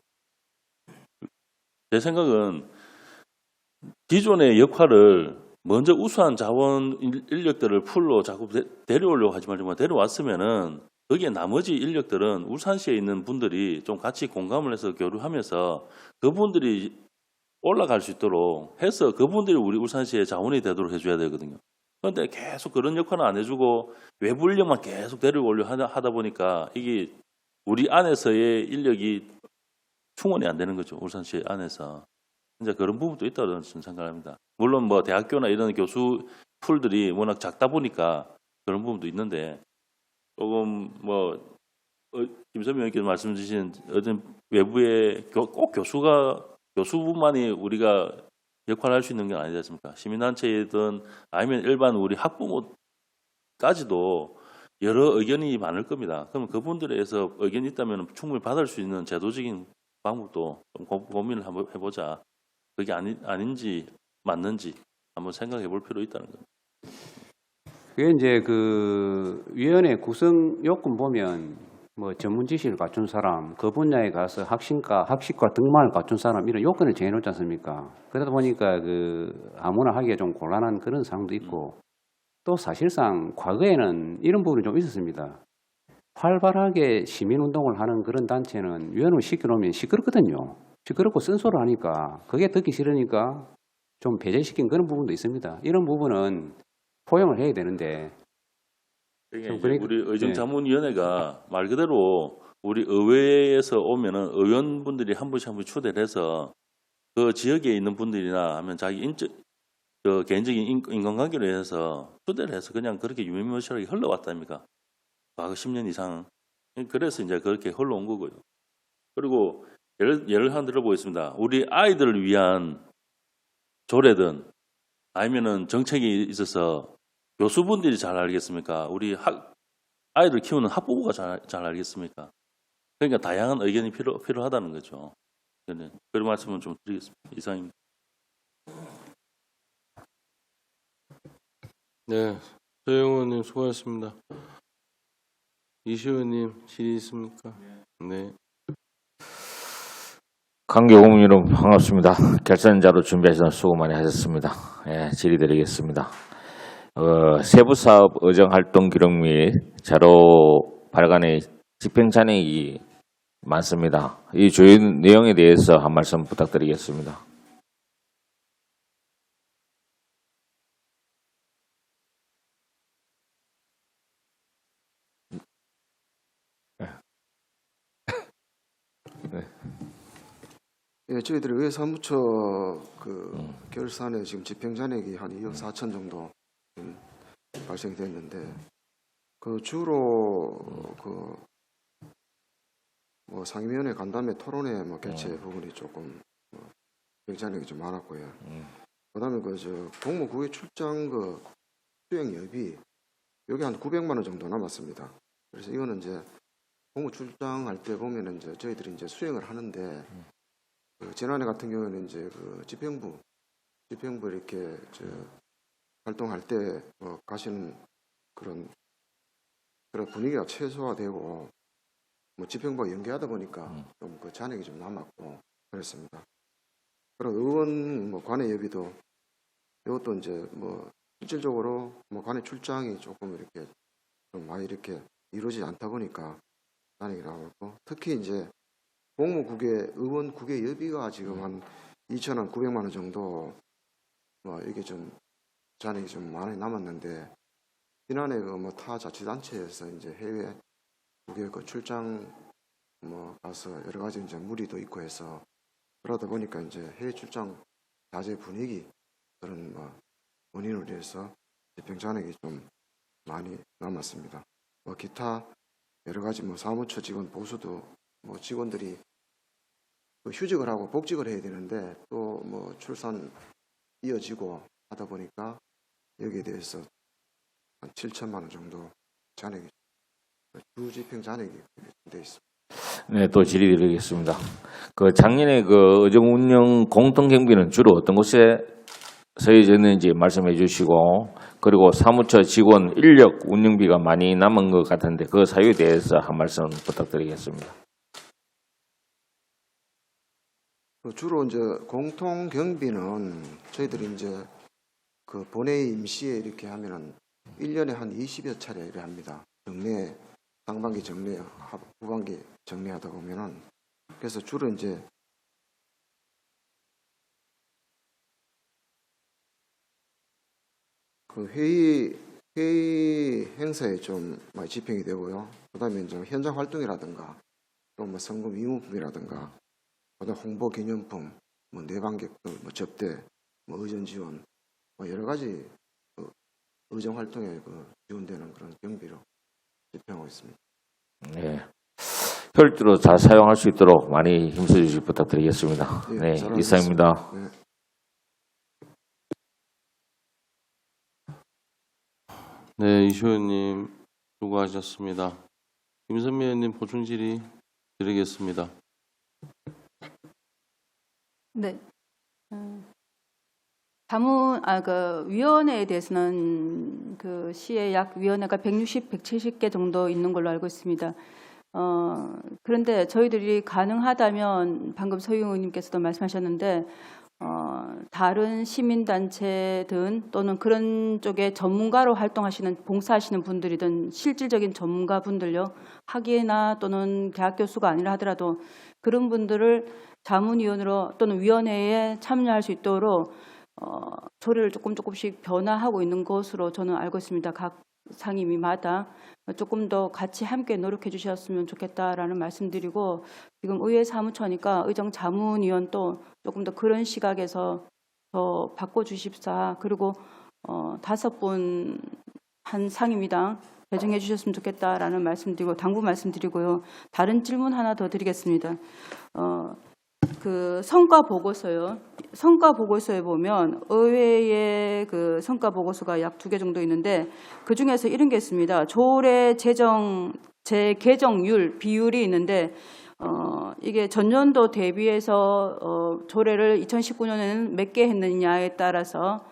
제 생각은 기존의 역할을 먼저 우수한 자원 인력들을 풀로 자꾸 데려오려고 하지 말고 데려왔으면은 거기에 나머지 인력들은 울산시에 있는 분들이 좀 같이 공감을 해서 교류하면서 그분들이 올라갈 수 있도록 해서 그분들이 우리 울산시의 자원이 되도록 해줘야 되거든요. 그런데 계속 그런 역할은 안 해주고 외부 인력만 계속 데려오려 하다 보니까 이게 우리 안에서의 인력이 충원이 안 되는 거죠. 울산시 안에서. 이제 그런 부분도 있다고 저는 생각합니다. 물론 뭐 대학교나 이런 교수 풀들이 워낙 작다 보니까 그런 부분도 있는데 조금 뭐 김선미 의원께서 말씀 주신 어떤 외부의 꼭 교수분만이 우리가 역할을 할 수 있는 게 아니지 않습니까? 시민단체이든 아니면 일반 우리 학부모까지도 여러 의견이 많을 겁니다. 그럼 그분들에서 의견이 있다면 충분히 받을 수 있는 제도적인 방법도 좀 고민을 한번 해보자. 그게 아닌지 맞는지 한번 생각해 볼 필요 있다는 겁니다. 그게 이제 그 위원회 구성 요건 보면 뭐 전문 지식을 갖춘 사람, 그 분야에 가서 학식과 등반을 갖춘 사람 이런 요건을 정해놓지 않습니까? 그러다 보니까 그 아무나 하기가 좀 곤란한 그런 상황도 있고 또 사실상 과거에는 이런 부분이 좀 있었습니다. 활발하게 시민운동을 하는 그런 단체는 위원을 시켜놓으면 시끄럽거든요. 시끄럽고 쓴소리를 하니까 그게 듣기 싫으니까 좀 배제시킨 그런 부분도 있습니다. 이런 부분은 포용을 해야 되는데 그러니까 우리 의정자문위원회가 말 그대로 우리 의회에서 오면은 의원분들이 한 분씩 초대를 해서 그 지역에 있는 분들이나 하면 자기 개인적인 인간관계로 해서 초대를 해서 그냥 그렇게 유명무실하게 흘러왔답니까? 과거 10년 이상. 그래서 이제 그렇게 흘러온 거고요. 그리고 예를 하나 들어보겠습니다. 우리 아이들을 위한 조례든 아니면은 정책이 있어서 교수분들이 잘 알겠습니까? 우리 아이들 키우는 학부모가 잘 알겠습니까? 그러니까 다양한 의견이 필요하다는 거죠. 그런 말씀은 좀 드리겠습니다. 이상입니다. 네, 조영 의원님 수고하셨습니다. 이시 의원님 질의 있습니까? 네. 강교공 여러분 반갑습니다. 결선자로 준비하셔서 수고 많이 하셨습니다. 예, 질의드리겠습니다. 세부사업 의정활동 기록 및 자료 발간의 집행 잔액이 많습니다. 이 주요 내용에 대해서 한 말씀 부탁드리겠습니다. 예, 저희들이 의회사무처 그 결산에 지금 집행 잔액이 한 2억 4천 정도 발생이 됐는데 그 주로 그 뭐 상임위원회 간담회 토론회 뭐 개최 부분이 조금 집행 잔액이 좀 많았고요. 그다음에 그 저 공무국외 출장 그 수행 여비 여기 한 900만 원 정도 남았습니다. 그래서 이거는 이제 공무 출장할 때 보면은 이제 저희들이 이제 수행을 하는데 그 지난해 같은 경우에는 이제 그 집행부 이렇게 저 활동할 때 가시는 그런 분위기가 최소화되고 뭐 집행부가 연계하다 보니까 좀 그 잔액이 좀 남았고 그랬습니다. 그리고 의원 뭐 관외 예비도 이것도 이제 뭐 실질적으로 뭐 관외 출장이 조금 이렇게 좀 많이 이렇게 이루어지지 않다 보니까 잔액이 나왔고 특히 이제 공무국회 의원 국회 예비가 지금 한 2,900만 원 정도 뭐 이게 좀 잔액이 좀 많이 남았는데 지난해 그 뭐 타 자치단체에서 이제 해외 국회 그 출장 뭐 가서 여러 가지 이제 무리도 있고 해서 그러다 보니까 이제 해외 출장 자제 분위기 그런 뭐 원인으로 인해서 집행 잔액이 좀 많이 남았습니다. 뭐 기타 여러 가지 뭐 사무처 직원 보수도 뭐 직원들이 그 휴직을 하고 복직을 해야 되는데 또 뭐 출산 이어지고 하다 보니까 여기에 대해서 한 7천만 원 정도 잔액이 주 집행 잔액이 돼 있습니다. 네, 또 질의드리겠습니다. 그 작년에 그 의정 운영 공통 경비는 주로 어떤 곳에 서해졌는지 말씀해 주시고 그리고 사무처 직원 인력 운영비가 많이 남은 것 같은데 그 사유에 대해서 한 말씀 부탁드리겠습니다. 주로 이제 공통 경비는 저희들이 이제 그 본회의 임시에 이렇게 하면은 1년에 한 20여 차례 이래 합니다. 정례, 상반기 정례, 후반기 정례하다 보면은 그래서 주로 이제 그 회의 행사에 좀 많이 집행이 되고요. 그다음에 이제 현장 활동이라든가 또 뭐 성금 의무품이라든가 그다음 홍보 기념품, 뭐 내방객들, 뭐 접대, 뭐 의전 지원, 뭐 여러 가지 그 의정 활동에 그 지원되는 그런 경비로 집행하고 있습니다. 네. 효율적으로 잘 사용할 수 있도록 많이 힘써주시 부탁드리겠습니다. 예, 네, 잘 이상입니다. 알겠습니다. 네. 네, 이슈 의원님 수고하셨습니다. 김선미 의원님 보충 질의 드리겠습니다. 네. 그 위원회에 대해서는 그 시에 약 위원회가 160, 170개 정도 있는 걸로 알고 있습니다. 그런데 저희들이 가능하다면 방금 서영 의원님께서도 말씀하셨는데 다른 시민단체든 또는 그런 쪽에 전문가로 활동하시는 봉사하시는 분들이든 실질적인 전문가분들요 학예나 또는 대학 교수가 아니라 하더라도 그런 분들을 자문위원으로 또는 위원회에 참여할 수 있도록 조례를 조금씩 변화하고 있는 것으로 저는 알고 있습니다. 각 상임위마다 조금 더 같이 함께 노력해 주셨으면 좋겠다라는 말씀드리고 지금 의회 사무처니까 의정 자문위원도 조금 더 그런 시각에서 더 바꿔주십사 그리고 5분 한 상임위당 배정해 주셨으면 좋겠다라는 말씀드리고 당부 말씀드리고요. 다른 질문 하나 더 드리겠습니다. 그 성과 보고서요. 성과 보고서에 보면 의회의 그 성과 보고서가 약 2개 정도 있는데 그 중에서 이런 게 있습니다. 조례 재개정률 비율이 있는데 이게 전년도 대비해서 조례를 2019년에는 몇 개 했느냐에 따라서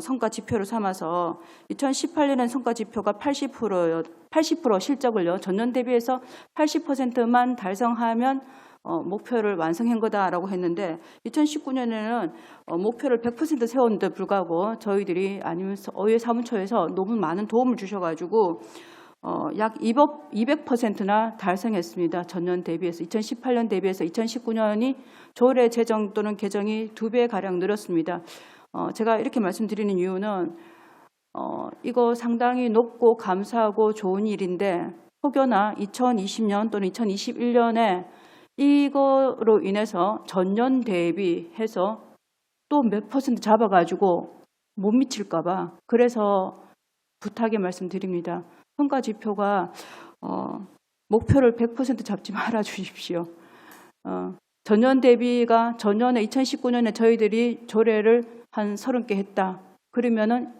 성과 지표를 삼아서 2018년엔 성과 지표가 80% 실적을요. 전년 대비해서 80%만 달성하면 목표를 완성한 거다라고 했는데 2019년에는 목표를 100% 세웠는데 불구하고 저희들이 아니면 의회 사무처에서 너무 많은 도움을 주셔가지고 약 200%나 달성했습니다. 전년 대비해서 2018년 대비해서 2019년이 조례 제정 또는 개정이 2배가량 늘었습니다. 제가 이렇게 말씀드리는 이유는 이거 상당히 높고 감사하고 좋은 일인데 혹여나 2020년 또는 2021년에 이거로 인해서 전년 대비해서 또 몇 퍼센트 잡아가지고 못 미칠까 봐 그래서 부탁의 말씀드립니다. 성과 지표가 목표를 100% 잡지 말아 주십시오. 전년 대비가 전년에 2019년에 저희들이 조례를 한 30개 했다. 그러면은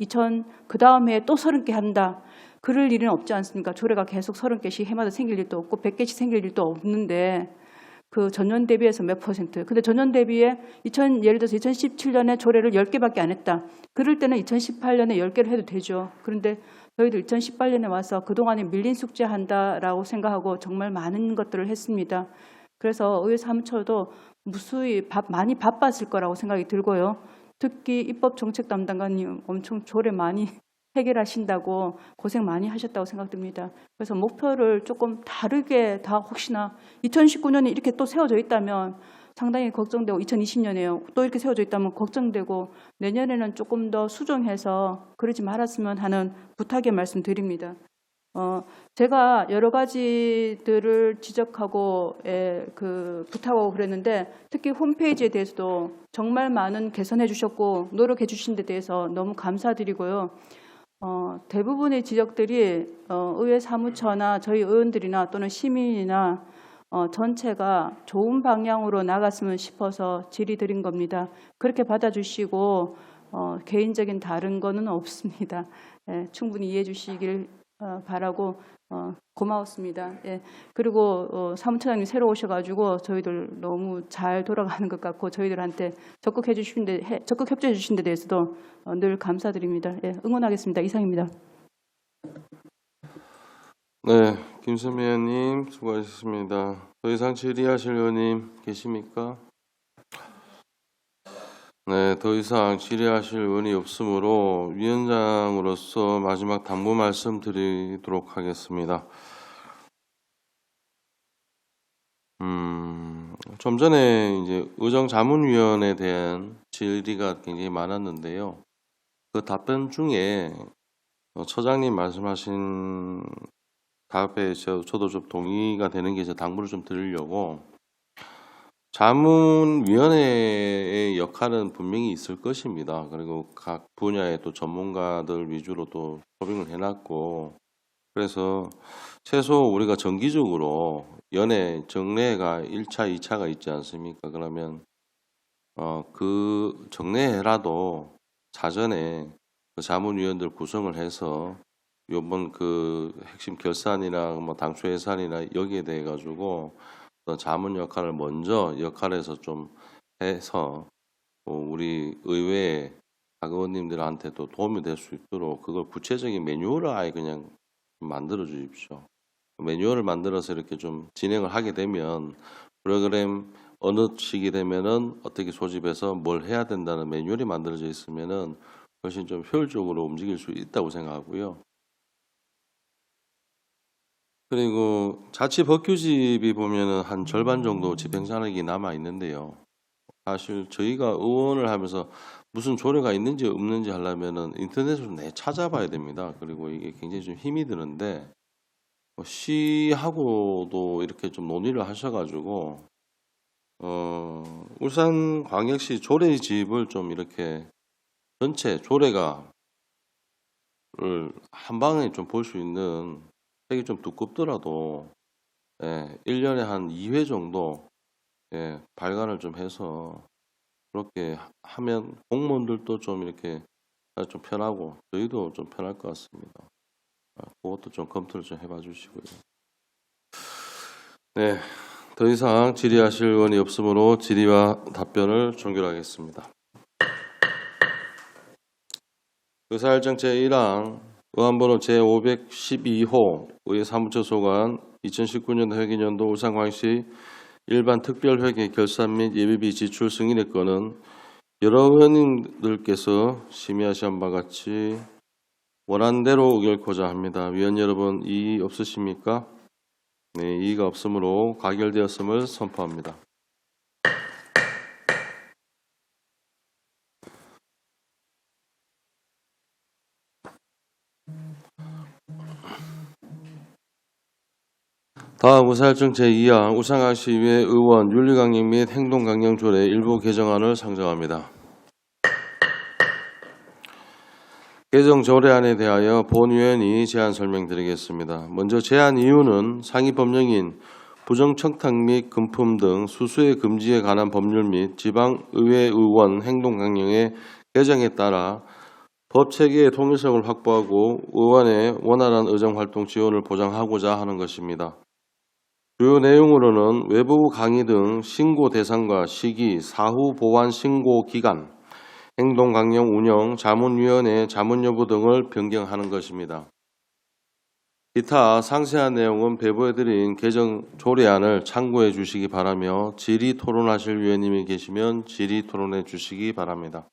그 다음 해에 또 30개 한다. 그럴 일은 없지 않습니까? 조례가 계속 30개씩 해마다 생길 일도 없고 100개씩 생길 일도 없는데 그 전년 대비해서 몇 퍼센트. 근데 전년 대비에 예를 들어서 2017년에 조례를 10개밖에 안 했다. 그럴 때는 2018년에 10개를 해도 되죠. 그런데 저희들 2018년에 와서 그동안에 밀린 숙제한다라고 생각하고 정말 많은 것들을 했습니다. 그래서 의회 사무처도 무수히 많이 바빴을 거라고 생각이 들고요. 특히 입법정책 담당관님 엄청 조례 많이 해결하신다고 고생 많이 하셨다고 생각됩니다. 그래서 목표를 조금 다르게 혹시나 2019년에 이렇게 또 세워져 있다면 상당히 걱정되고 2020년에요. 또 이렇게 세워져 있다면 걱정되고 내년에는 조금 더 수정해서 그러지 말았으면 하는 부탁의 말씀드립니다. 제가 여러 가지들을 지적하고 부탁하고 그랬는데 특히 홈페이지에 대해서도 정말 많은 개선해 주셨고 노력해 주신 데 대해서 너무 감사드리고요. 대부분의 지적들이 의회 사무처나 저희 의원들이나 또는 시민이나 전체가 좋은 방향으로 나갔으면 싶어서 질의드린 겁니다. 그렇게 받아주시고 개인적인 다른 거는 없습니다. 충분히 이해해 주시길 바라고 고마웠습니다. 그리고 사무처장님 새로 오셔가지고 저희들 너무 잘 돌아가는 것 같고 저희들한테 적극 협조해 주신 데 대해서도 늘 감사드립니다. 응원하겠습니다. 이상입니다. 네, 김선미 의원님 수고하셨습니다. 더 이상 질의하실 의원님 계십니까? 네, 더 이상 질의하실 의원이 없으므로 위원장으로서 마지막 당부 말씀드리도록 하겠습니다. 좀 전에 이제 의정자문위원회에 대한 질의가 굉장히 많았는데요. 그 답변 중에 처장님 말씀하신 답에 저도 좀 동의가 되는 게 당부를 좀 드리려고. 자문위원회의 역할은 분명히 있을 것입니다. 그리고 각 분야의 또 전문가들 위주로 또 소빙을 해놨고, 그래서 최소 우리가 정기적으로 정례가 1차, 2차가 있지 않습니까? 그러면 그 정례회라도 사전에 그 자문위원들 구성을 해서 요번 그 핵심 결산이나 뭐 당초 예산이나 여기에 대해 가지고 자문 역할을 먼저 역할에서 좀 해서 우리 의회 각 의원님들한테도 도움이 될 수 있도록 그걸 구체적인 매뉴얼을 아예 그냥 만들어 주십시오. 매뉴얼을 만들어서 이렇게 좀 진행을 하게 되면 프로그램 어느 시기 되면은 어떻게 소집해서 뭘 해야 된다는 매뉴얼이 만들어져 있으면은 훨씬 좀 효율적으로 움직일 수 있다고 생각하고요. 그리고 자치 법규집이 보면은 한 절반 정도 집행산업이 남아 있는데요. 사실 저희가 의원을 하면서 무슨 조례가 있는지 없는지 하려면은 인터넷으로 찾아봐야 됩니다. 그리고 이게 굉장히 좀 힘이 드는데 시하고도 이렇게 좀 논의를 하셔가지고 울산광역시 조례집을 좀 이렇게 전체 조례가를 한 방에 좀 볼 수 있는 책이 좀 두껍더라도 1년에 한 2회 정도 발간을 좀 해서 그렇게 하면 공무원들도 좀 이렇게 좀 편하고 저희도 좀 편할 것 같습니다. 그것도 좀 검토를 좀 해봐 주시고요. 네, 더 이상 질의하실 의원이 없으므로 질의와 답변을 종결하겠습니다. 의사일정 제1항 의안번호 제512호 의회 사무처 소관 2019년 회계연도 울산광역시 일반 특별회계 결산 및 예비비 지출 승인의 건은 여러 의원님들께서 심의하신 바와 같이 원안대로 의결코자 합니다. 위원 여러분, 이의 없으십니까? 네, 이의가 없으므로 가결되었음을 선포합니다. 다음 의사일정 제2항 우상강시의회 의원 윤리강령 및 행동강령 조례 일부 개정안을 상정합니다. 개정 조례안에 대하여 본위원이 제안 설명드리겠습니다. 먼저 제안 이유는 상위 법령인 부정청탁 및 금품 등 수수의 금지에 관한 법률 및 지방의회 의원 행동강령의 개정에 따라 법체계의 통일성을 확보하고 의원의 원활한 의정활동 지원을 보장하고자 하는 것입니다. 주요 내용으로는 외부 강의 등 신고 대상과 시기, 사후 보완 신고 기간, 행동강령 운영, 자문위원회 자문 여부 등을 변경하는 것입니다. 기타 상세한 내용은 배부해드린 개정 조례안을 참고해 주시기 바라며 질의 토론하실 위원님이 계시면 질의 토론해 주시기 바랍니다.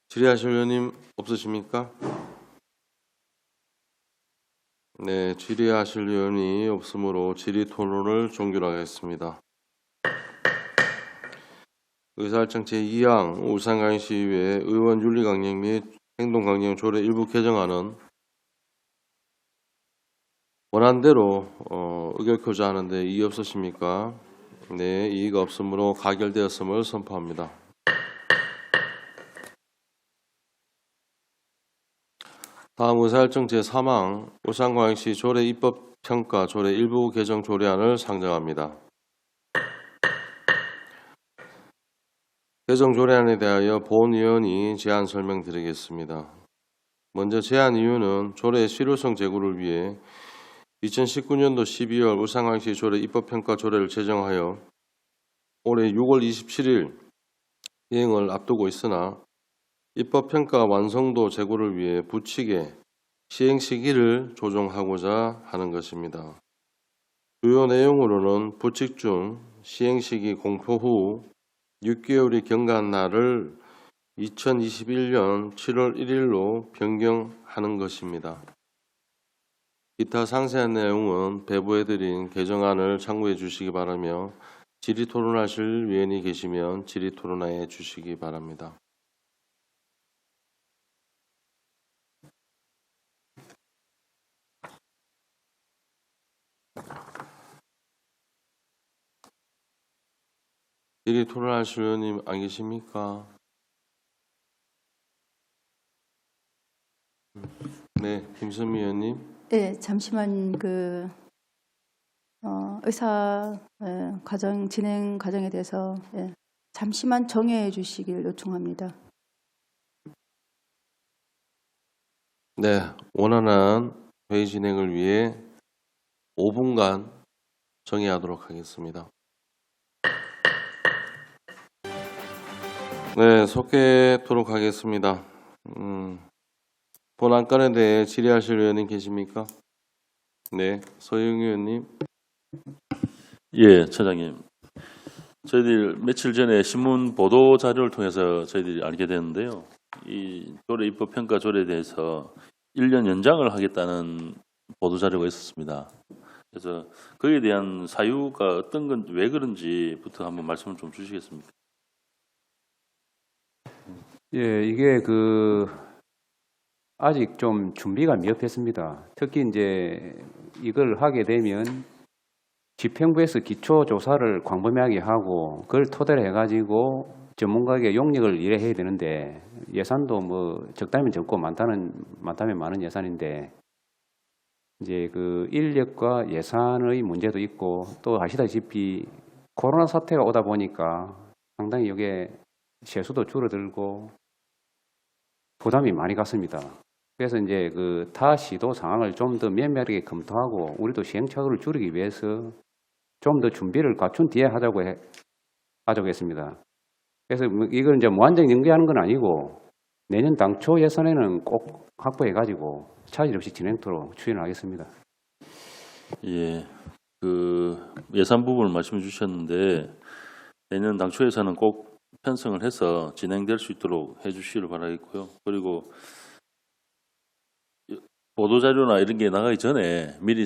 질의하실 위원님 없으십니까? 네, 질의하실 위원이 없으므로 질의 토론을 종결하겠습니다. 의사일정 제2항 울산광역시의회 의원 윤리강령 및 행동강령 조례 일부 개정안은 원안대로 의결코자 하는데 이의 없으십니까? 네, 이의가 없으므로 가결되었음을 선포합니다. 다음 의사일정 제3항 울산광역시 조례 입법평가 조례 일부 개정 조례안을 상정합니다. 개정 조례안에 대하여 본위원이 제안 설명드리겠습니다. 먼저 제안 이유는 조례의 실효성 제고를 위해 2019년도 12월 울산광역시 조례 입법평가 조례를 제정하여 올해 6월 27일 시행을 앞두고 있으나 입법평가 완성도 제고를 위해 부칙의 시행 시기를 조정하고자 하는 것입니다. 주요 내용으로는 부칙 중 시행 시기 공포 후 6개월이 경과한 날을 2021년 7월 1일로 변경하는 것입니다. 기타 상세한 내용은 배부해드린 개정안을 참고해 주시기 바라며 질의 토론하실 위원이 계시면 질의 토론해 주시기 바랍니다. 질의 토론하실 위원님 안 계십니까? 네, 김선미 의원님. 네, 잠시만 의사 과정 진행 과정에 대해서 잠시만 정해해 주시길 요청합니다. 네, 원활한 회의 진행을 위해 5분간 정의하도록 하겠습니다. 네, 속개토록 하겠습니다. 본 안건에 대해 질의하실 의원님 계십니까? 네, 서영 의원님. 예, 처장님. 저희들 며칠 전에 신문 보도 자료를 통해서 저희들이 알게 됐는데요. 이 조례 입법 평가 조례에 대해서 1년 연장을 하겠다는 보도 자료가 있었습니다. 그래서 거기에 대한 사유가 어떤 건 왜 그런지부터 한번 말씀을 좀 주시겠습니까? 예, 이게 아직 좀 준비가 미흡했습니다. 특히 이제 이걸 하게 되면 집행부에서 기초조사를 광범위하게 하고 그걸 토대로 해가지고 전문가에게 용역을 일해야 되는데 예산도 뭐 적다면 적고 많다면 많은 예산인데 이제 인력과 예산의 문제도 있고 또 아시다시피 코로나 사태가 오다 보니까 상당히 이게 세수도 줄어들고 부담이 많이 갔습니다. 그래서 이제 타 시도 상황을 좀 더 면밀하게 검토하고 우리도 시행착오를 줄이기 위해서 좀 더 준비를 갖춘 뒤에 하자고 했습니다. 그래서 이걸 이제 무한정 연기하는 건 아니고 내년 당초 예산에는 꼭 확보해가지고 차질 없이 진행토록 추진을 하겠습니다. 예. 그 예산 부분을 말씀해 주셨는데 내년 당초 예산은 꼭 편성을 해서 진행될 수 있도록 해주시길 바라겠고요. 그리고 보도자료나 이런 게 나가기 전에 미리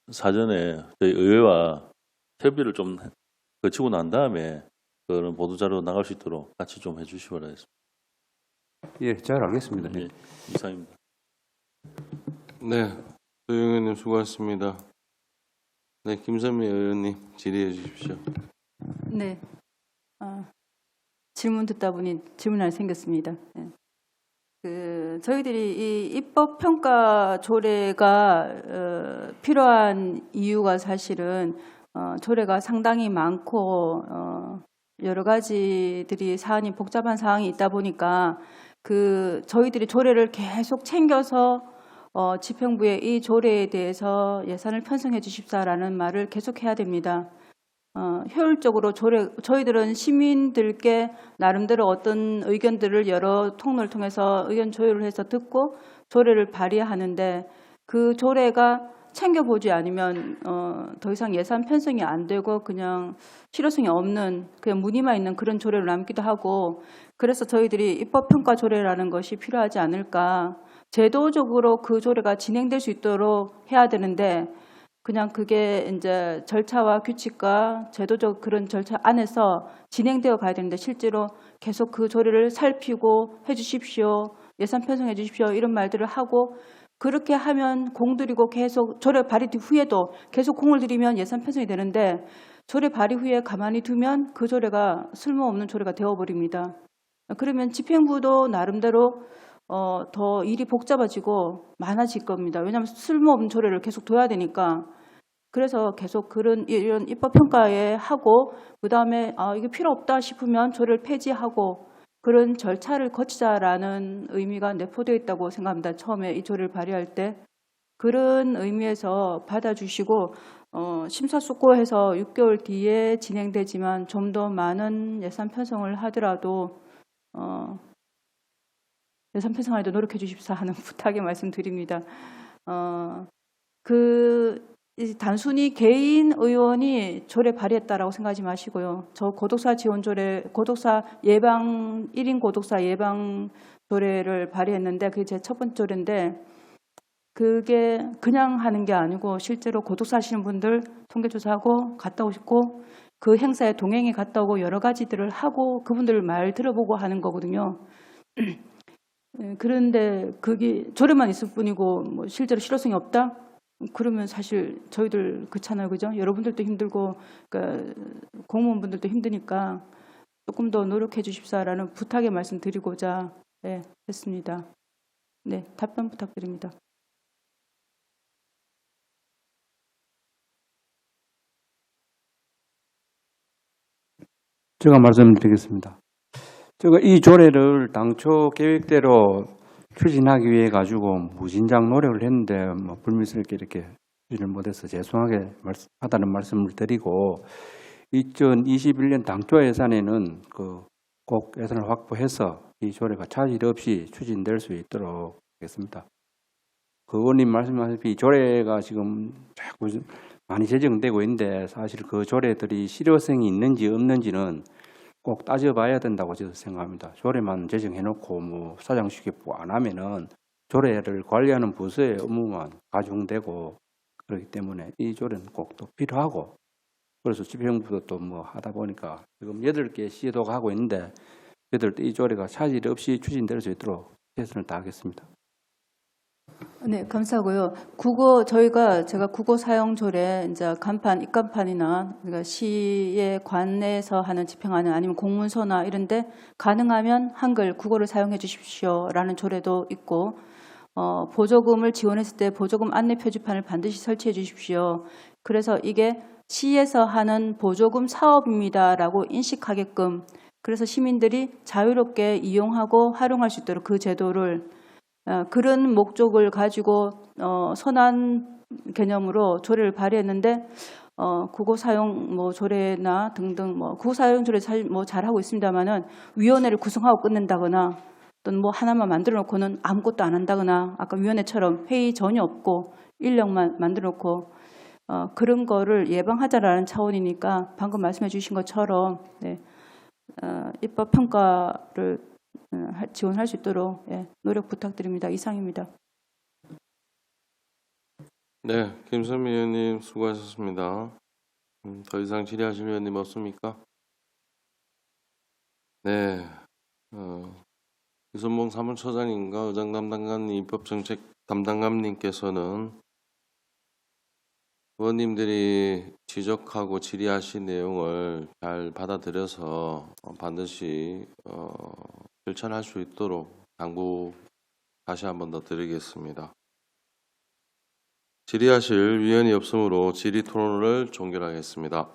사전에 저희 의회와 협의를 좀 거치고 난 다음에 그런 보도자료 나갈 수 있도록 같이 좀 해주시기 바라겠습니다. 예, 잘 알겠습니다. 네. 네, 이상입니다. 네, 조영 의원님 수고하셨습니다. 네, 김선미 의원님 질의해 주십시오. 네. 질문 듣다 보니 질문 하나 생겼습니다. 네. 저희들이 이 입법 평가 조례가 필요한 이유가 사실은 조례가 상당히 많고 여러 가지들이 사안이 복잡한 사항이 있다 보니까 저희들이 조례를 계속 챙겨서 집행부에 이 조례에 대해서 예산을 편성해 주십사라는 말을 계속해야 됩니다. 효율적으로 저희들은 시민들께 나름대로 어떤 의견들을 여러 통로를 통해서 의견 조율을 해서 듣고 조례를 발의하는데 그 조례가 챙겨보지 않으면 더 이상 예산 편성이 안 되고 그냥 실효성이 없는 그냥 무늬만 있는 그런 조례로 남기도 하고 그래서 저희들이 입법평가 조례라는 것이 필요하지 않을까. 제도적으로 그 조례가 진행될 수 있도록 해야 되는데 그냥 그게 이제 절차와 규칙과 제도적 그런 절차 안에서 진행되어 가야 되는데 실제로 계속 그 조례를 살피고 해주십시오. 예산 편성해 주십시오. 이런 말들을 하고 그렇게 하면 공들이고 계속 조례 발의 후에도 계속 공을 들이면 예산 편성이 되는데 조례 발의 후에 가만히 두면 그 조례가 쓸모없는 조례가 되어버립니다. 그러면 집행부도 나름대로 더 일이 복잡해지고 많아질 겁니다. 왜냐하면 쓸모없는 조례를 계속 둬야 되니까. 그래서 계속 이런 입법평가에 하고 그다음에 이게 필요 없다 싶으면 조례를 폐지하고 그런 절차를 거치자라는 의미가 내포되어 있다고 생각합니다. 처음에 이 조례를 발의할 때. 그런 의미에서 받아주시고 심사숙고해서 6개월 뒤에 진행되지만 좀 더 많은 예산 편성을 하더라도 예산 편성에도 노력해 주십사 하는 부탁의 말씀드립니다. 단순히 개인 의원이 조례 발의했다라고 생각하지 마시고요. 저 고독사 지원 조례, 고독사 예방 1인 고독사 예방 조례를 발의했는데 그게 제 첫 번째 조례인데 그게 그냥 하는 게 아니고 실제로 고독사 하시는 분들 통계조사하고 갔다 오시고 그 행사에 동행에 갔다 오고 여러 가지들을 하고 그분들 말 들어보고 하는 거거든요. 그런데 그게 조례만 있을 뿐이고 뭐 실제로 실효성이 없다? 그러면 사실 저희들 그렇잖아요, 그죠? 여러분들도 힘들고 그러니까 공무원분들도 힘드니까 조금 더 노력해 주십사라는 부탁의 말씀 드리고자 했습니다. 네, 답변 부탁드립니다. 제가 말씀드리겠습니다. 제가 이 조례를 당초 계획대로 추진하기 위해 가지고 무진장 노력을 했는데 불미스럽게 이렇게 추진을 못해서 죄송하게 하다는 말씀을 드리고 2021년 당초 예산에는 꼭 예산을 확보해서 이 조례가 차질 없이 추진될 수 있도록 하겠습니다. 그 의원님 말씀하셨듯이 이 조례가 지금 자꾸 많이 제정되고 있는데 사실 그 조례들이 실효성이 있는지 없는지는 꼭 따져봐야 된다고 저도 생각합니다. 조례만 제정해놓고 사장시키고 안 하면은 조례를 관리하는 부서의 업무만 가중되고 그렇기 때문에 이 조례는 꼭 또 필요하고 그래서 집행부도 또 하다 보니까 지금 8개 시도가 하고 있는데 저희들도 이 조례가 차질 없이 추진될 수 있도록 최선을 다하겠습니다. 네, 감사하고요. 제가 국어 사용 조례, 이제 입간판이나 그러니까 시의 관내에서 하는 집행안은 아니면 공문서나 이런데 가능하면 한글, 국어를 사용해 주십시오라는 조례도 있고, 보조금을 지원했을 때 보조금 안내 표지판을 반드시 설치해 주십시오. 그래서 이게 시에서 하는 보조금 사업입니다라고 인식하게끔, 그래서 시민들이 자유롭게 이용하고 활용할 수 있도록 그 제도를 그런 목적을 가지고 선한 개념으로 조례를 발의했는데 국어 사용 조례나 등등 국어 사용 조례 잘하고 있습니다만은 위원회를 구성하고 끝낸다거나 또는 하나만 만들어 놓고는 아무것도 안 한다거나 아까 위원회처럼 회의 전혀 없고 인력만 만들어 놓고 그런 거를 예방하자라는 차원이니까 방금 말씀해 주신 것처럼 네, 입법 평가를 지원할 수 있도록 노력 부탁드립니다. 이상입니다. 네, 김선미 의원님 수고하셨습니다. 더 이상 질의하실 의원님 없습니까? 네, 유선봉 사무처장님과 의장 담당관 입법정책 담당관님께서는 의원님들이 지적하고 질의하신 내용을 잘 받아들여서 반드시 실천할 수 있도록 당부 다시 한 번 더 드리겠습니다. 질의하실 위원이 없으므로 질의 토론을 종결하겠습니다.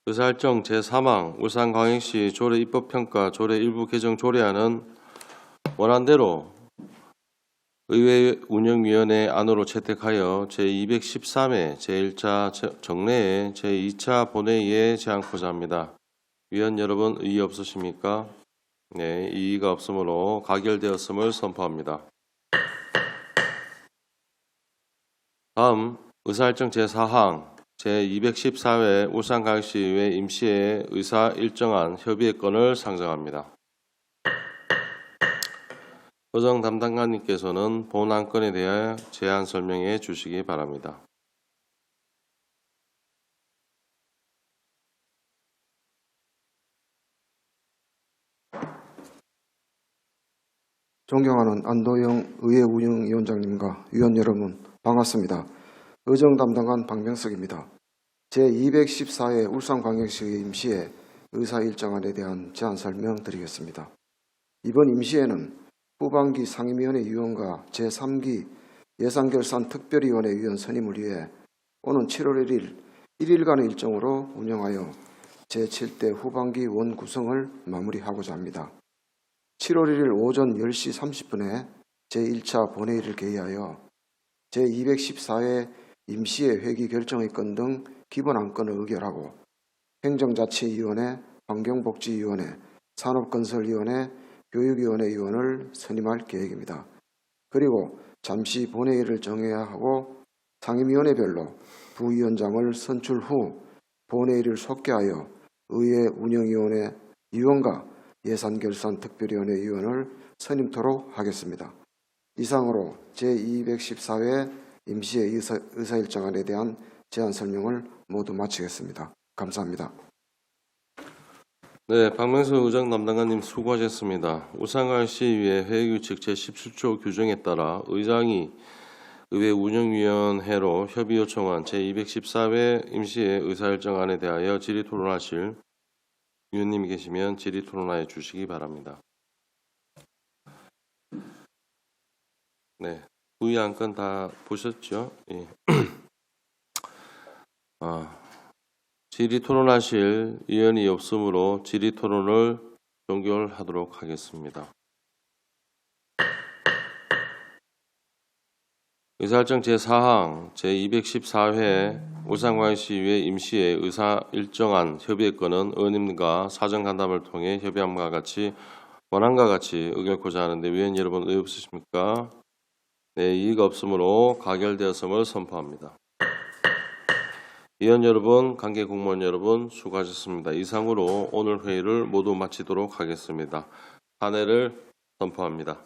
의사일정 제3항 울산광역시 조례 입법평가 조례 일부 개정 조례안은 원안대로 의회운영위원회 안으로 채택하여 제213회 제1차 정례회 제2차 본회의에 제안코자 합니다. 위원 여러분 이의 없으십니까? 네, 이의가 없으므로 가결되었음을 선포합니다. 다음 의사일정 제4항 제214회 울산광역시의회 임시회 의사 일정안 협의의 건을 상정합니다. 의정 담당관님께서는 본 안건에 대해 제안 설명해 주시기 바랍니다. 존경하는 안도영 의회운영위원장님과 위원 여러분 반갑습니다. 의정 담당관 박명석입니다. 제214회 울산광역시의 임시회 의사일정안에 대한 제안 설명드리겠습니다. 이번 임시회는 후반기 상임위원회 위원과 제3기 예산결산특별위원회 위원 선임을 위해 오는 7월 1일 1일간의 일정으로 운영하여 제7대 후반기 원 구성을 마무리하고자 합니다. 7월 1일 오전 10시 30분에 제1차 본회의를 개의하여 제214회 임시회 회기 결정의 건 등 기본 안건을 의결하고 행정자치위원회, 환경복지위원회, 산업건설위원회, 교육위원회 위원을 선임할 계획입니다. 그리고 잠시 본회의를 정해야 하고 상임위원회별로 부위원장을 선출 후 본회의를 속개하여 의회 운영위원회 위원과 예산결산특별위원회 위원을 선임토록 하겠습니다. 이상으로 제214회 임시회 의사일정안에 대한 제안 설명을 모두 마치겠습니다. 감사합니다. 네, 박명수 의정 담당관님 수고하셨습니다. 울산광역시의회 회의규칙 제17조 규정에 따라 의장이 의회 운영위원회로 협의 요청한 제214회 임시회 의사일정안에 대하여 질의 토론하실 위원님이 계시면 질의 토론하여 주시기 바랍니다. 네, 부위 안건 다 보셨죠? 예. 질의 토론하실 위원이 없으므로 질의 토론을 종결하도록 하겠습니다. 의사일정 제4항 제214회 울산광역시의회 임시회 의사일정안 협의의 건은 의원님과 사정간담을 통해 협의함과 같이 원안과 같이 의결코자 하는데 위원 여러분 의의 없으십니까? 네, 이의가 없으므로 가결되었음을 선포합니다. 위원 여러분, 관계 공무원 여러분 수고하셨습니다. 이상으로 오늘 회의를 모두 마치도록 하겠습니다. 탄핵을 선포합니다.